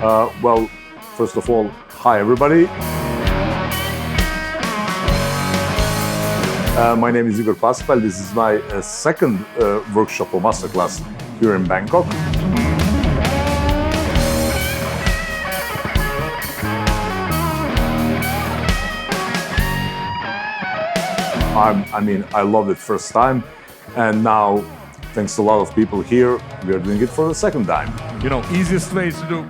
Well, first of all, hi everybody. My name is Igor Paspalj. This is my second workshop or masterclass here in Bangkok. I loved it first time, and now, thanks to a lot of people here, we are doing it for the second time. You know, easiest way to do.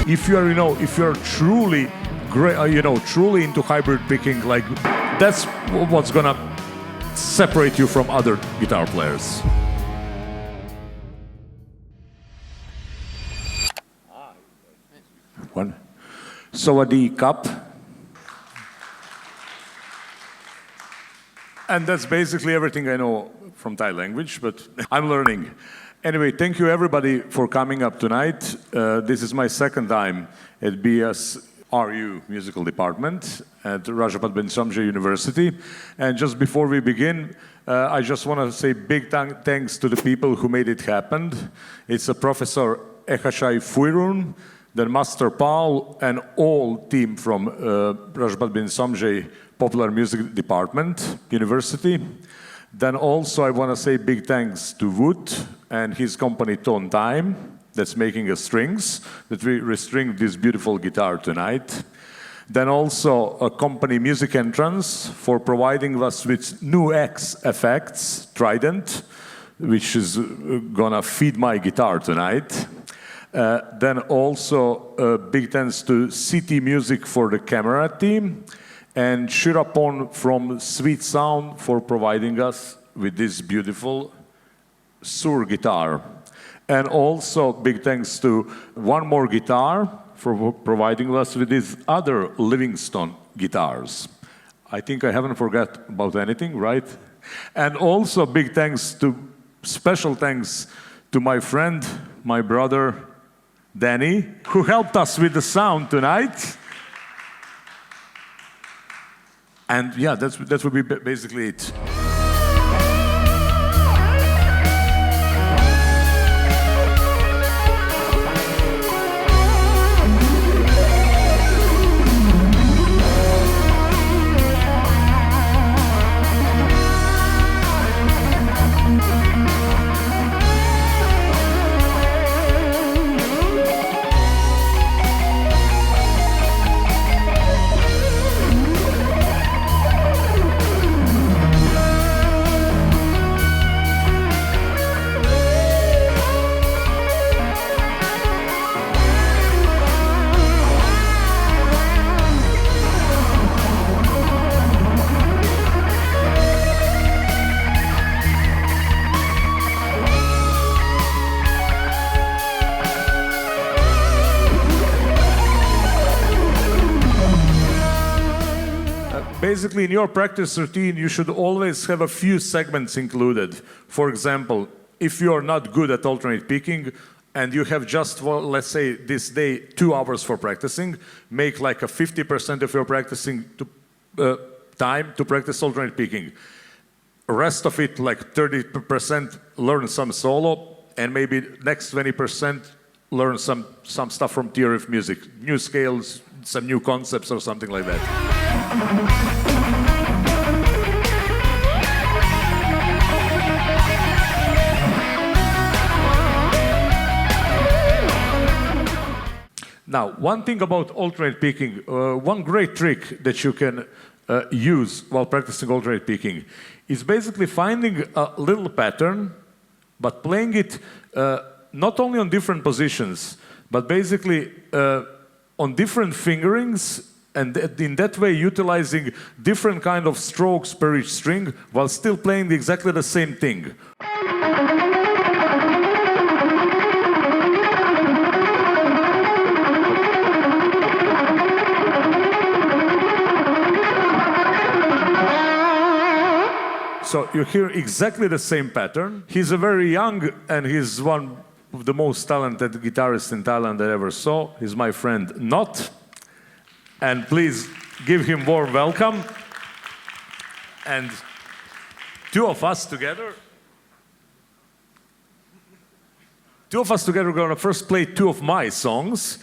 If you're truly great, truly into hybrid picking, like that's what's gonna separate you from other guitar players. One. Sawadee Cup. And that's basically everything I know from Thai language, but I'm learning. Anyway, thank you everybody for coming up tonight. This is my second time at BSRU Musical Department at Rajabhat Bansomdejchaopraya University. And just before we begin, I just want to say big thanks to the people who made it happen. It's a Professor Ekashai Fuirun, the Master Paul, and all team from Rajabhat Bansomdejchaopraya Popular Music Department, University. Then also I want to say big thanks to Wut and his company Tone Time that's making us strings, that we restring this beautiful guitar tonight. Then also a company Music Entrance for providing us with new X effects, Trident, which is gonna feed my guitar tonight. Then also big thanks to City Music for the camera team, and shoutout from SweetSound for providing us with this beautiful Sur guitar. And also big thanks to One More Guitar for providing us with these other Livingston guitars. I think I haven't forgot about anything, right? And also special thanks to my friend, my brother, Danny, who helped us with the sound tonight. And yeah, that would be basically it. Basically, in your practice routine, you should always have a few segments included. For example, if you are not good at alternate picking and you have just, well, let's say this day, 2 hours for practicing, make like a 50% of your practicing time to practice alternate picking. The rest of it, like 30%, learn some solo, and maybe next 20% learn some stuff from theory of music, new scales, some new concepts or something like that. Now, one thing about alternate picking, one great trick that you can use while practicing alternate picking is basically finding a little pattern, but playing it not only on different positions, but basically on different fingerings, and in that way utilizing different kind of strokes per each string while still playing exactly the same thing. So you hear exactly the same pattern. He's a very young, and he's one of the most talented guitarists in Thailand I ever saw. He's my friend Nott. And please give him warm welcome. And two of us together are gonna first play two of my songs.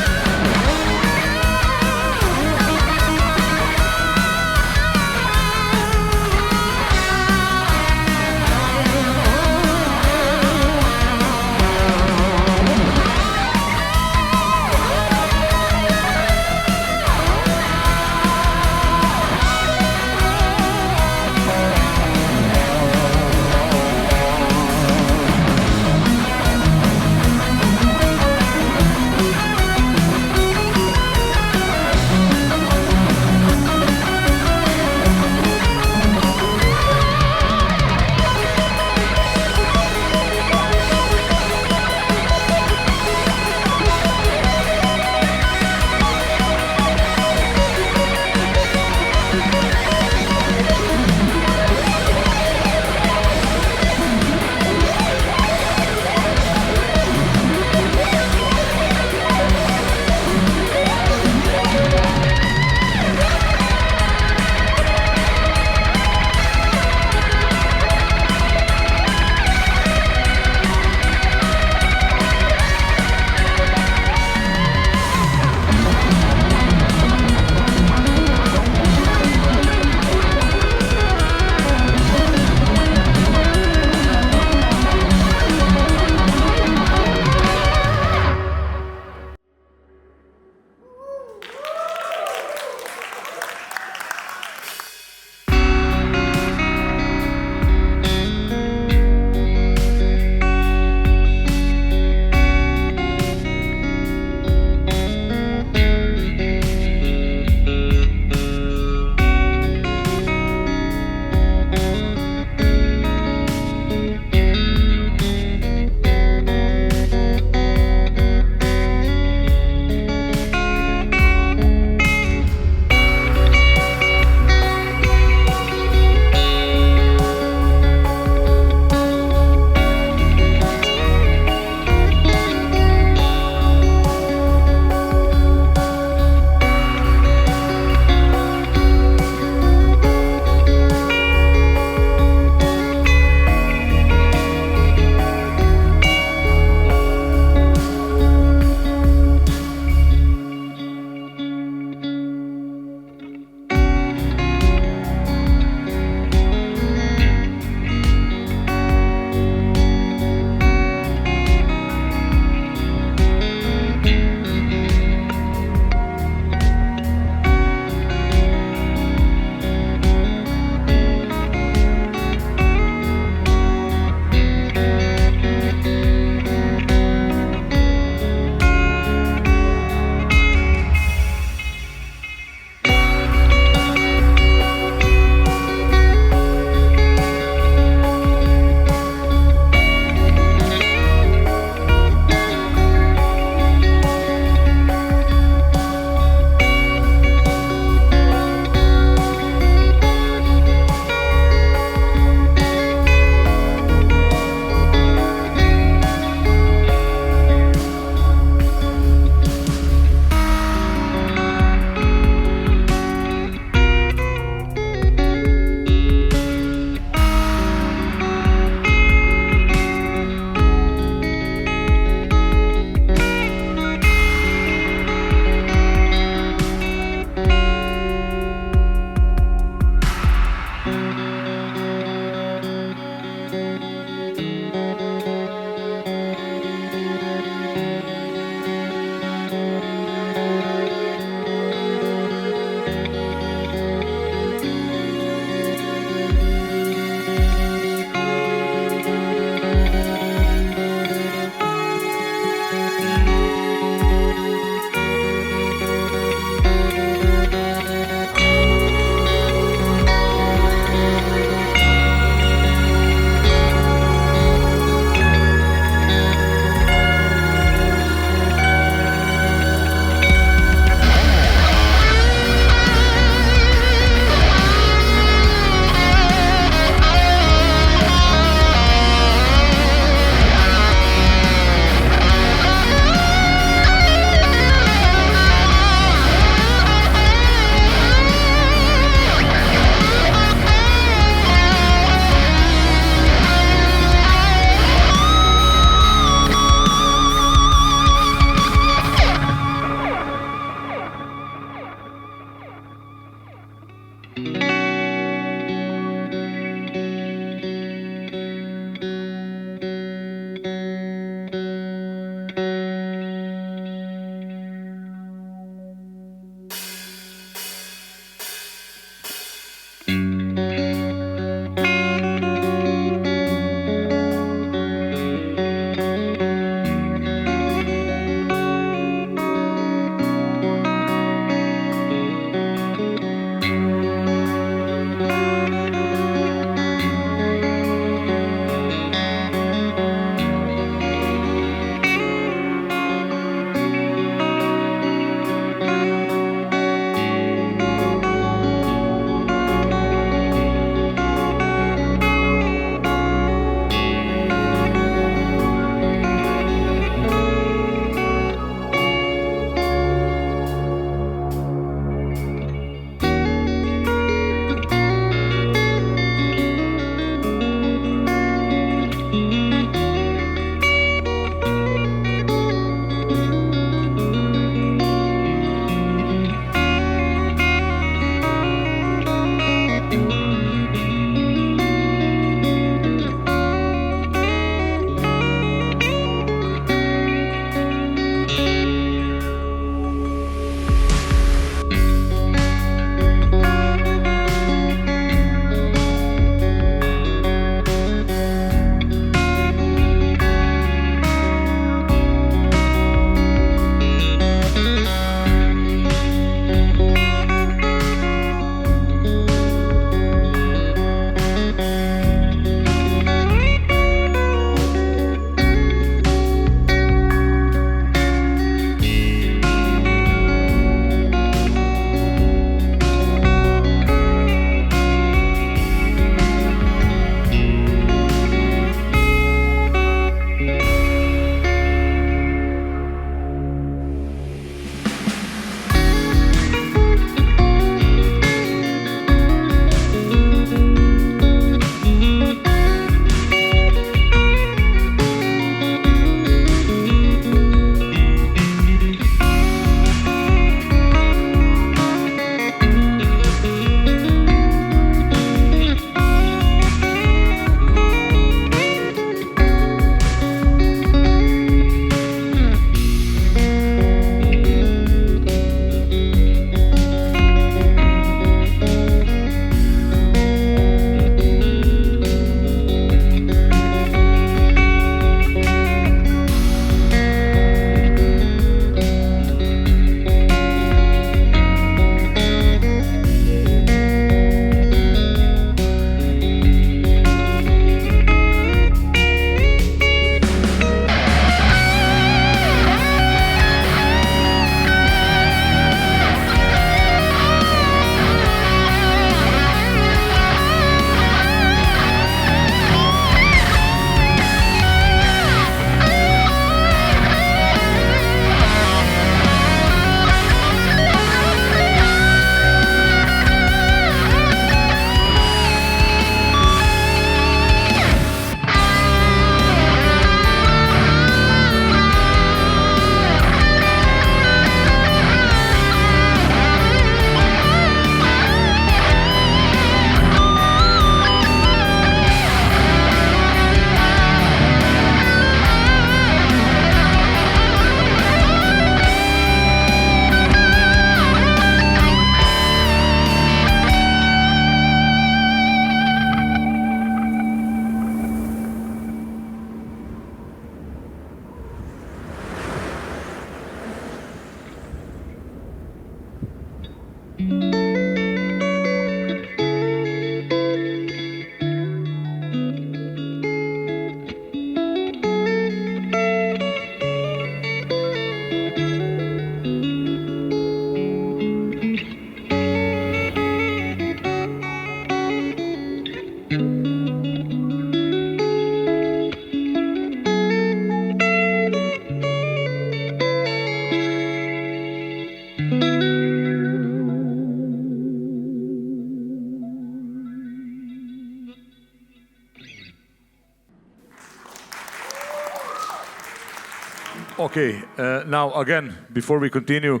Okay, now again, before we continue,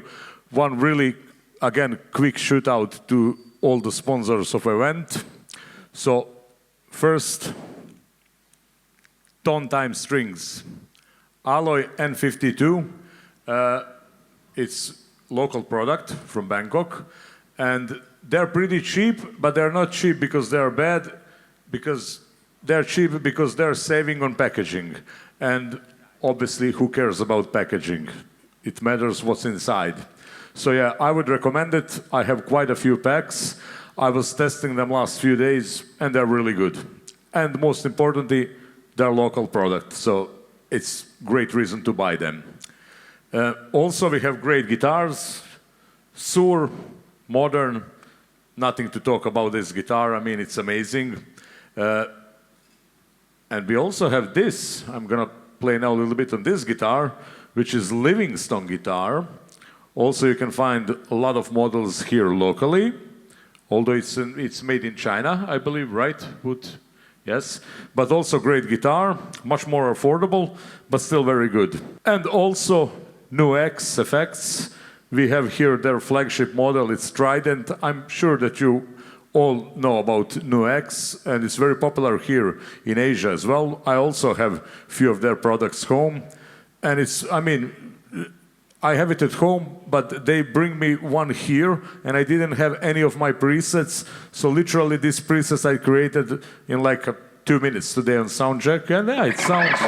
one really, again, quick shout out to all the sponsors of the event. So, first, Tone Time Strings, Alloy N52. It's local product from Bangkok, and they're pretty cheap, but they're not cheap because they're bad, because they're cheap because they're saving on packaging. And obviously, who cares about packaging? It matters what's inside. So yeah, I would recommend it. I have quite a few packs. I was testing them last few days, and they're really good. And most importantly, they're local product, so it's great reason to buy them. Also, we have great guitars, Sur, modern, nothing to talk about this guitar. I mean, it's amazing. And we also have this. I'm gonna play now a little bit on this guitar, which is Livingstone guitar. Also, you can find a lot of models here locally, although it's made in China, I believe, right? Wut? Yes, but also great guitar, much more affordable, but still very good. And also NUX effects. We have here their flagship model, it's Trident. I'm sure that you all know about NUX, and it's very popular here in Asia as well. I also have a few of their products home, and it's, I mean, I have it at home, but they bring me one here, and I didn't have any of my presets. So literally, these presets I created in like 2 minutes today on soundcheck, and yeah, it sounds.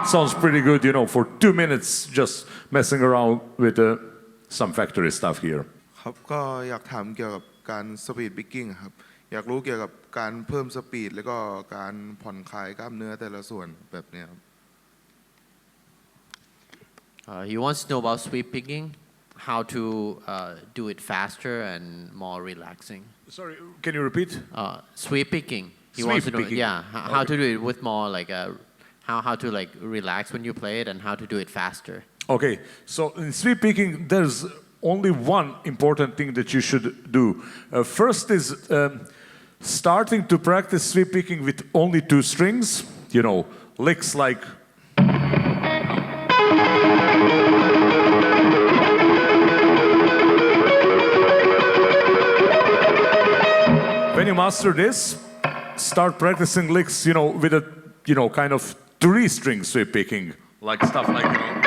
Sounds pretty good, you know, for 2 minutes just messing around with some factory stuff here. ครับก็อยากถามเกี่ยวกับการสปีดบิ๊กกิ้งครับอยากรู้เกี่ยวกับการเพิ่มสปีดแล้วก็การผ่อนคลายกล้ามเนื้อแต่ละส่วนแบบนี้ครับ He wants to know about sweep picking, how to do it faster and more relaxing. Sorry, can you repeat? Sweep picking. He Sweep wants to know, picking. yeah, how to do it with more like how to like relax when you play it and how to do it faster. Okay, so in sweep picking, there's only one important thing that you should do. First is starting to practice sweep picking with only 2 strings, you know, licks like. When you master this, start practicing licks, you know, with a, you know, kind of 3-string sweep picking, like stuff like, you know.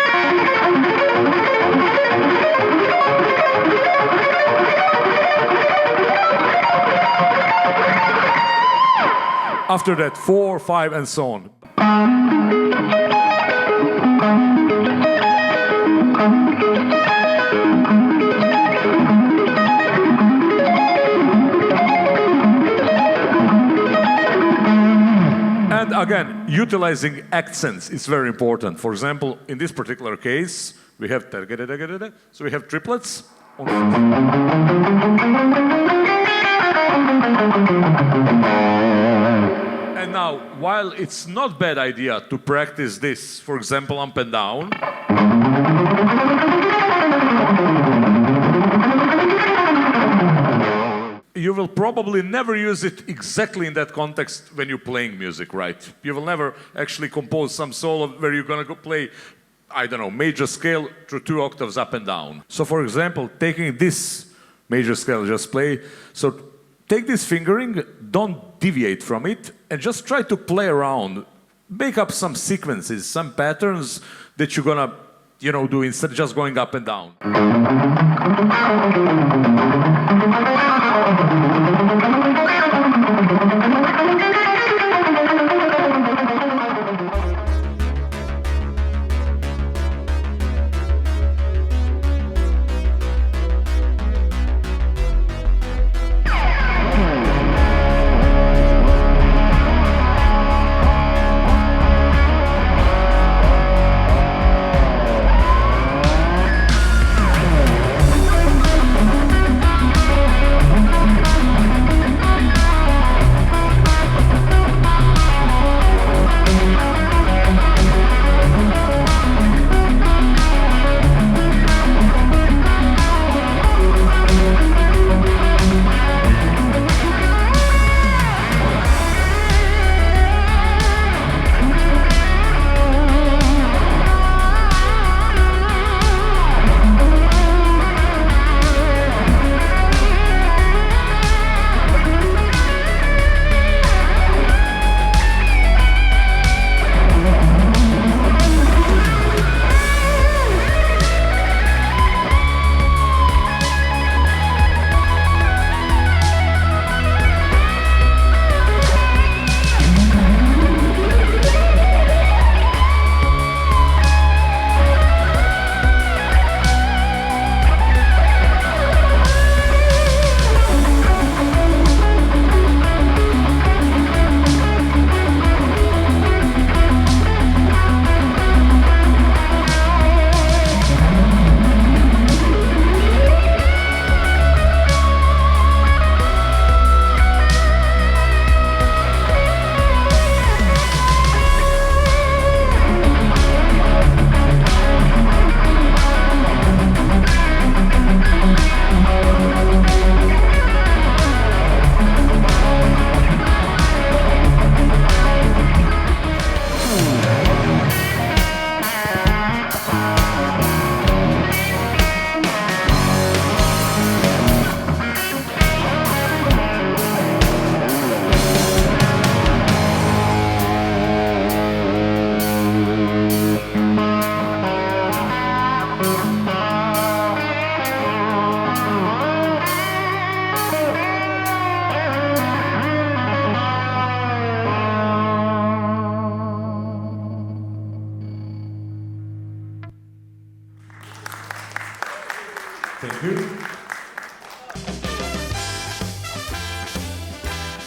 After that, 4, 5, and so on. And again, utilizing accents is very important. For example, in this particular case, we have so we have triplets. And now, while it's not bad idea to practice this, for example, up and down, you will probably never use it exactly in that context when you're playing music, right? You will never actually compose some solo where you're gonna go play, I don't know, major scale through 2 octaves up and down. So for example, taking this major scale, just play. So take this fingering, don't deviate from it, and just try to play around. Make up some sequences, some patterns that you're gonna, you know, do instead of just going up and down.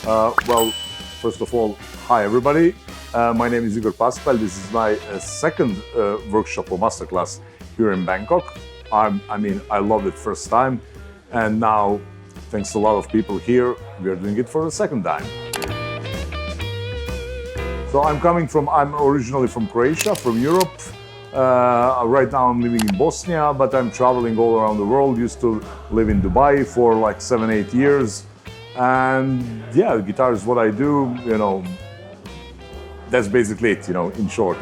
Well, first of all, hi everybody. My name is Igor Paspalj. This is my second workshop or masterclass here in Bangkok. I loved it first time, and now, thanks to a lot of people here, we are doing it for the second time. So I'm originally from Croatia, from Europe. Right now I'm living in Bosnia, but I'm traveling all around the world. Used to live in Dubai for like 7-8 years. And yeah, guitar is what I do, that's basically it, in short.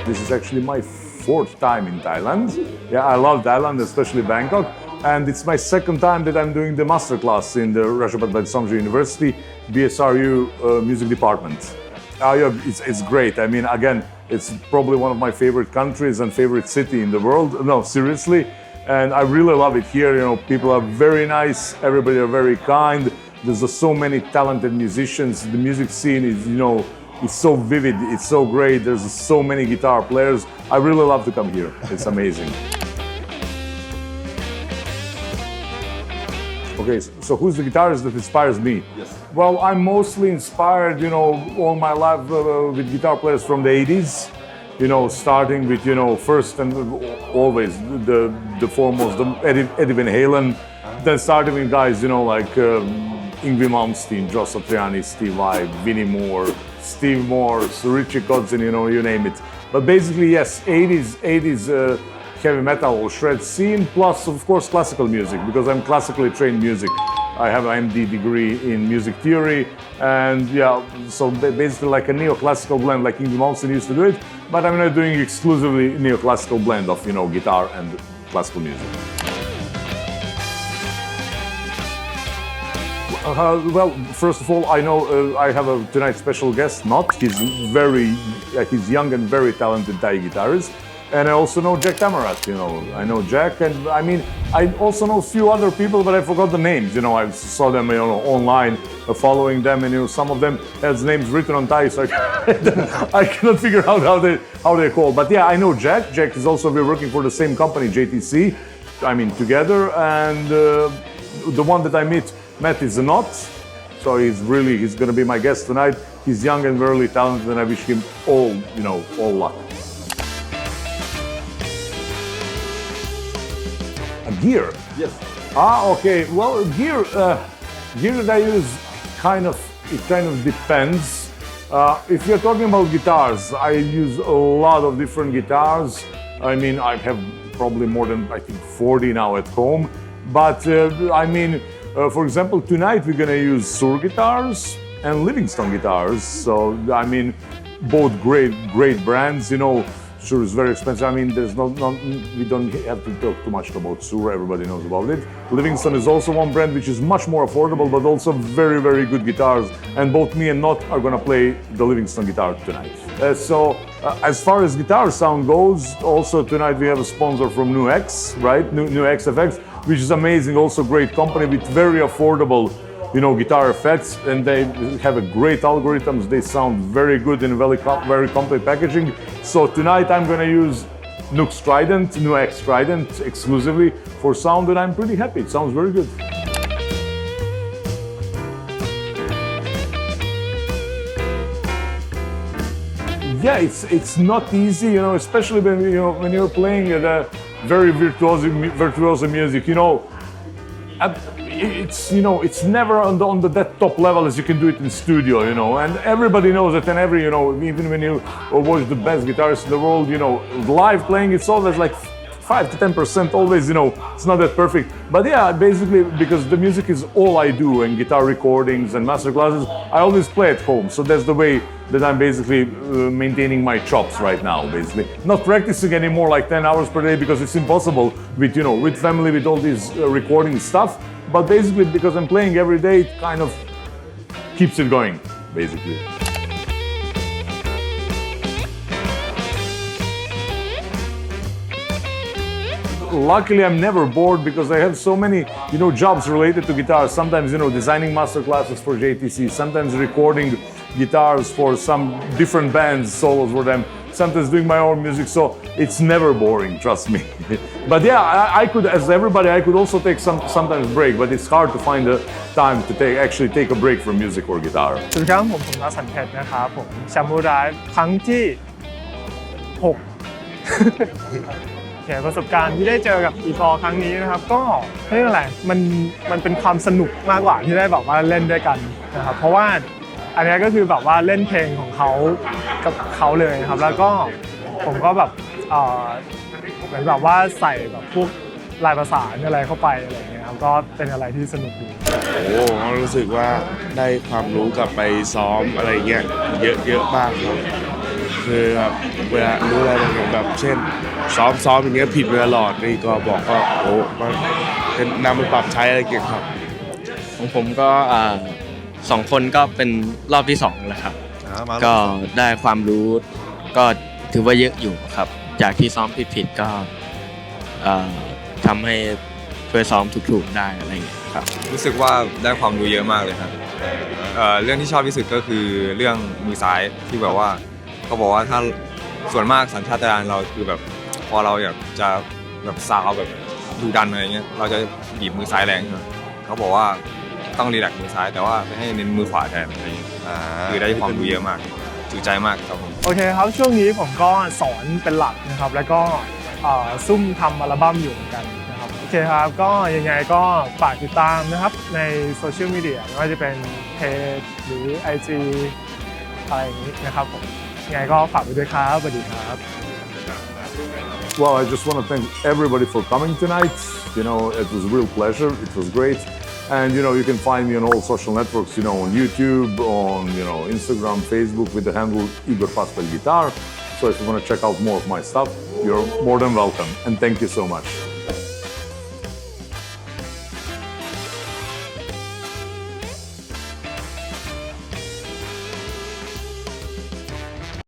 This is actually my 4th time in Thailand. Yeah, I love Thailand, especially Bangkok. And it's my 2nd time that I'm doing the masterclass in the Rajabhat Bansomdejchaopraya University BSRU music department. Yeah, it's great. Again, it's probably one of my favorite countries and favorite city in the world. No, seriously. And I really love it here. People are very nice. Everybody are very kind. There's just so many talented musicians. The music scene is, it's so vivid. It's so great. There's so many guitar players. I really love to come here. It's amazing. Okay, so who's the guitarist that inspires me? Yes. Well, I'm mostly inspired, all my life with guitar players from the 80s. Starting with, first and always the foremost, Eddie Van Halen. Then starting with guys, like Yngwie Malmsteen, Joe Satriani, Steve Vai, Vinnie Moore, Steve Morse, Richie Kotzen, you name it. But basically, yes, 80s heavy metal or shred scene, plus of course classical music, because I'm classically trained music. I have an MD degree in music theory, and yeah, so basically like a neoclassical blend, like Yngwie Malmsteen used to do it, but I'm not doing exclusively neoclassical blend of, guitar and classical music. Well, first of all, I know I have tonight's special guest, Nott. He's young and very talented Thai guitarist. And I also know Jack Tamarat, I know Jack, and I also know a few other people, but I forgot the names, I saw them, online, following them, and some of them has names written on Thai, so I cannot figure out how they're called. But yeah, I know Jack. Jack is also, we're working for the same company, JTC, together, and the one that I met is Nott, so he's gonna be my guest tonight. He's young and very talented, and I wish him all luck. Gear? Yes. Okay. Well, gear that I use it kind of depends. If you're talking about guitars, I use a lot of different guitars. I have probably more than 40 now at home. But for example, tonight we're gonna use Sur guitars and Livingston guitars. So both great brands. Sur is very expensive. We don't have to talk too much about Sur. Everybody knows about it. Livingston is also one brand which is much more affordable, but also very, very good guitars. And both me and Nott are gonna play the Livingston guitar tonight. As far as guitar sound goes, also tonight we have a sponsor from Nu X, right? Nu X FX, which is amazing. Also great company with very affordable guitar effects, and they have a great algorithms. They sound very good in very complete packaging. So tonight I'm gonna use Nu X Trident exclusively for sound, and I'm pretty happy. It sounds very good. Yeah, it's not easy, especially when you're playing at a very virtuoso music, it's never on that top level as you can do it in studio, and everybody knows that, and even when you watch the best guitarists in the world, live playing, it's always like 5 to 10%, always, it's not that perfect. But yeah, basically, because the music is all I do, and guitar recordings and master classes, I always play at home, so that's the way that I'm basically maintaining my chops right now, basically. Not practicing anymore like 10 hours per day, because it's impossible with family, with all this recording stuff. But basically, because I'm playing every day, it kind of keeps it going, basically. Luckily, I'm never bored because I have so many, jobs related to guitars. Sometimes, designing master classes for JTC, sometimes recording guitars for some different bands, solos for them, sometimes doing my own music. So it's never boring, trust me. But yeah, I could, as everybody, I could also take sometimes break, but it's hard to find the time to actually take a break from music or guitar. สวัสดีครับผมนอตสันเพชรนะครับผมแชมพูไดฟ์ครั้งที่ 6 โอเคประสบการณ์ที่ได้เจอกับอีกอร์ครั้งนี้นะครับก็เรื่องอะไรมันเป็นความสนุกมากกว่าที่ได้แบบว่าเล่นด้วยกันนะครับเพราะว่าอันนี้ก็คือแบบว่าเล่นเพลงของเขากับเขาเลยนะครับแล้วก็ผมก็แบบเหมือนแบบว่าใส่แบบพวกลายประสานอะไรเข้าไปอะไรอย่างเงี้ยครับก็เป็นอะไรที่สนุกดีโอ้รู้สึกว่าได้ความรู้กลับไปซ้อมอะไรเงี้ยเยอะมากครับคือแบบเวลารู้อะไรแบบเช่นซ้อมอย่างเงี้ยผิดเวลาหลอดนี่ก็บอกก็โอ้มันเป็นนำไปปรับใช้อะไรเกี่ยวกับของผมก็2 คนก็เป็นรอบที่2แล้วครับก็ได้ความรู้ก็ถือว่าเยอะอยู่ครับจากที่ซ้อมผิดๆก็ทำให้เพื่อซ้อมถูกๆได้อะไรอย่างเงี้ยครับรู้สึกว่าได้ความรู้เยอะมากเลยครับเรื่องที่ชอบที่สุดก็คือเรื่องมือซ้ายที่แบบว่าเขาบอกว่าถ้าส่วนมากสัญชาตญาณเราคือแบบพอเราอยากจะแบบซาวแบบดุดันอะไรเงี้ยเราจะบีบมือซ้ายแรงเขาบอกว่าต้องรีแลกซ์มือซ้ายแต่ว่าไม่ให้เน้นมือขวาแทนอะไรเงี้ยคือได้ความรู้เยอะมากจุใจมากครับผมโอเคครับช่วงนี้ผมก็สอนเป็นหลักนะครับแล้วก็ซุ่มทำอัลบั้มอยู่เหมือนกันนะครับโอเคครับก็ยังไงก็ฝากติดตามนะครับในโซเชียลมีเดียไม่ว่าจะเป็นเพจหรือ IG อะไรอย่างนี้นะครับผมยังไงก็ฝากไปด้วยครับสวัสดีครับ Well, I just want to thank everybody for coming tonight. You know, it was a real pleasure. It was great. And, you know, you can find me on all social networks, you know, on YouTube, on, you know, Instagram, Facebook with the handle Igor Paspalj Guitar. So if you want to check out more of my stuff, you're more than welcome. And thank you so much.